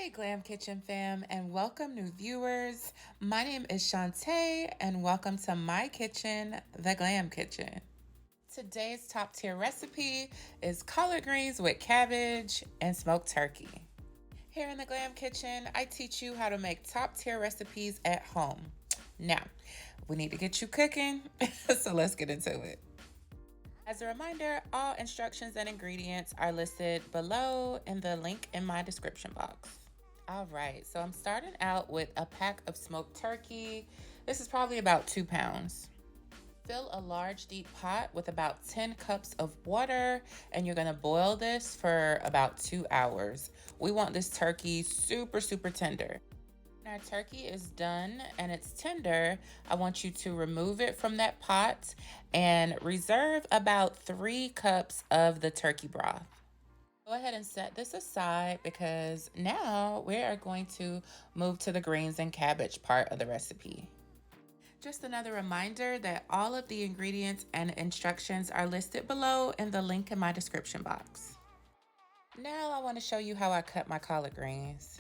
Hey Glam Kitchen fam, and welcome new viewers. My name is Shantae and welcome to my kitchen, the Glam Kitchen. Today's top tier recipe is collard greens with cabbage and smoked turkey. Here in the Glam Kitchen, I teach you how to make top tier recipes at home. Now, we need to get you cooking, so let's get into it. As a reminder, all instructions and ingredients are listed below in the link in my description box. All right, so I'm starting out with a pack of smoked turkey. This is probably about 2 pounds. Fill a large deep pot with about 10 cups of water, and you're gonna boil this for about 2 hours. We want this turkey super tender. When our turkey is done and it's tender, I want you to remove it from that pot and reserve about 3 cups of the turkey broth. Go ahead and set this aside because now we are going to move to the greens and cabbage part of the recipe. Just another reminder that all of the ingredients and instructions are listed below in the link in my description box. Now I want to show you how I cut my collard greens.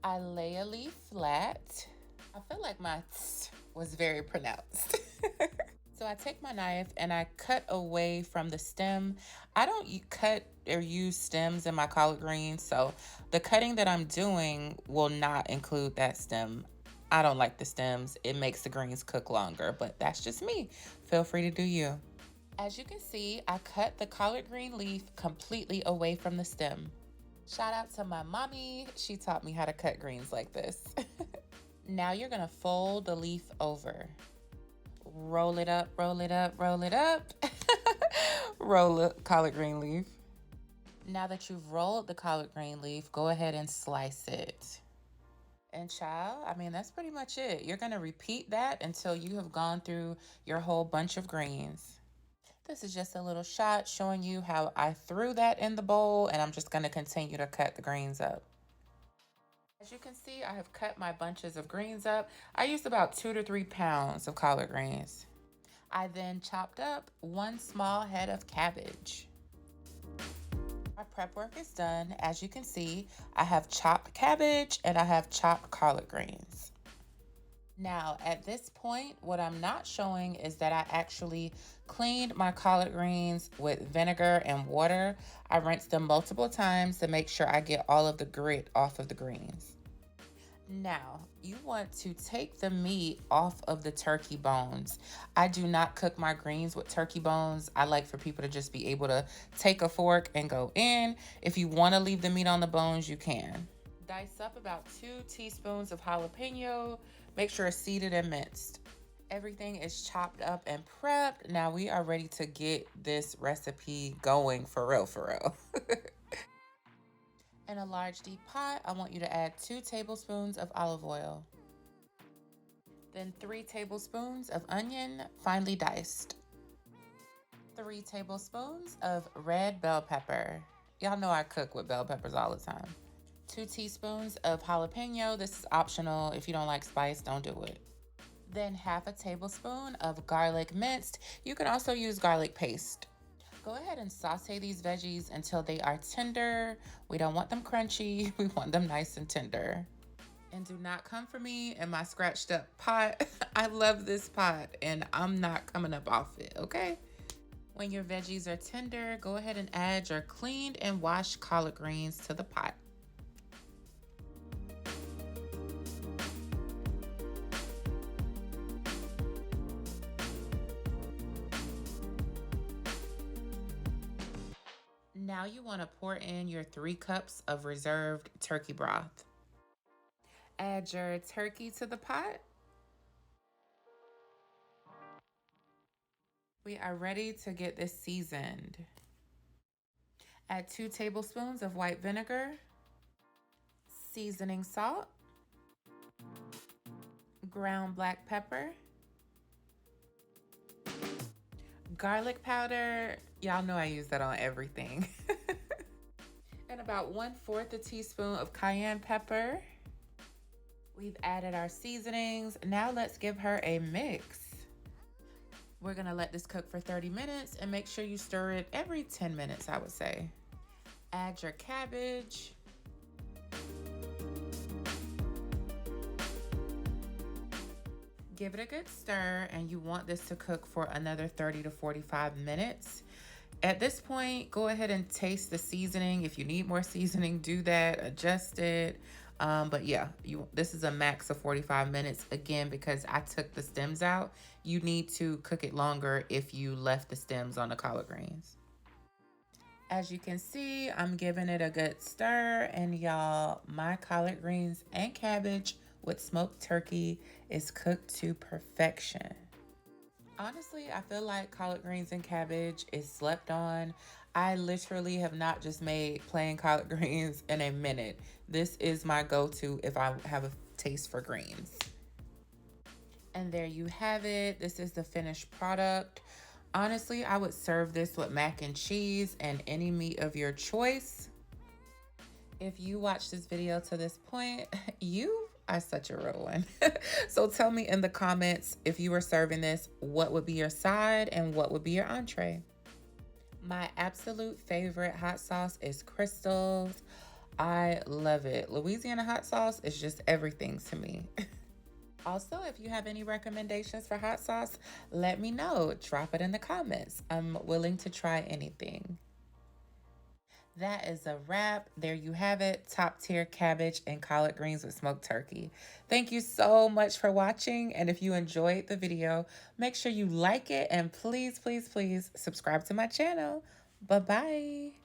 I lay a leaf flat. I feel like my t's was very pronounced. So I take my knife and I cut away from the stem. I don't cut or use stems in my collard greens, so the cutting that I'm doing will not include that stem. I don't like the stems. It makes the greens cook longer, but that's just me. Feel free to do you. As you can see, I cut the collard green leaf completely away from the stem. Shout out to my mommy. She taught me how to cut greens like this. Now you're gonna fold the leaf over. Roll it up, roll it up, roll it up. Roll the collard green leaf. Now that you've rolled the collard green leaf, go ahead and slice it. And child, I mean, that's pretty much it. You're gonna repeat that until you have gone through your whole bunch of greens. This is just a little shot showing you how I threw that in the bowl, and I'm just gonna continue to cut the greens up. As you can see, I have cut my bunches of greens up. I used about 2 to 3 pounds of collard greens. I then chopped up 1 small head of cabbage. My prep work is done. As you can see, I have chopped cabbage and I have chopped collard greens. Now, at this point, what I'm not showing is that I actually cleaned my collard greens with vinegar and water. I rinsed them multiple times to make sure I get all of the grit off of the greens. Now, you want to take the meat off of the turkey bones. I do not cook my greens with turkey bones. I like for people to just be able to take a fork and go in. If you want to leave the meat on the bones, you can. Dice up about 2 teaspoons of jalapeno. Make sure it's seeded and minced. Everything is chopped up and prepped. Now we are ready to get this recipe going for real. In a large deep pot, I want you to add 2 tablespoons of olive oil. Then 3 tablespoons of onion, finely diced. 3 tablespoons of red bell pepper. Y'all know I cook with bell peppers all the time. 2 teaspoons of jalapeno. This is optional. If you don't like spice, don't do it. Then half a tablespoon of garlic minced. You can also use garlic paste. Go ahead and saute these veggies until they are tender. We don't want them crunchy. We want them nice and tender. And do not come for me in my scratched up pot. I love this pot and I'm not coming up off it, okay? When your veggies are tender, go ahead and add your cleaned and washed collard greens to the pot. Now you want to pour in your 3 cups of reserved turkey broth. Add your turkey to the pot. We are ready to get this seasoned. Add 2 tablespoons of white vinegar, seasoning salt, ground black pepper, garlic powder. Y'all know I use that on everything. And about 1/4 a teaspoon of cayenne pepper. We've added our seasonings. Now let's give her a mix. We're gonna let this cook for 30 minutes and make sure you stir it every 10 minutes, I would say. Add your cabbage. Give it a good stir, and you want this to cook for another 30 to 45 minutes. At this point, go ahead and taste the seasoning. If you need more seasoning, do that, adjust it. But yeah, this is a max of 45 minutes. Again, because I took the stems out, you need to cook it longer if you left the stems on the collard greens. As you can see, I'm giving it a good stir, and y'all, my collard greens and cabbage with smoked turkey is cooked to perfection. Honestly, I feel like collard greens and cabbage is slept on. I literally have not just made plain collard greens in a minute. This is my go-to if I have a taste for greens. And there you have it. This is the finished product. Honestly, I would serve this with mac and cheese and any meat of your choice. If you watched this video to this point, you are such a real one. So tell me in the comments, if you were serving this, what would be your side and what would be your entree? My absolute favorite hot sauce is Crystal's. I love it. Louisiana hot sauce is just everything to me. Also, if you have any recommendations for hot sauce, let me know. Drop it in the comments. I'm willing to try anything. That is a wrap. There you have it. Top tier cabbage and collard greens with smoked turkey. Thank you so much for watching. And if you enjoyed the video, make sure you like it. And please, please, please subscribe to my channel. Bye-bye.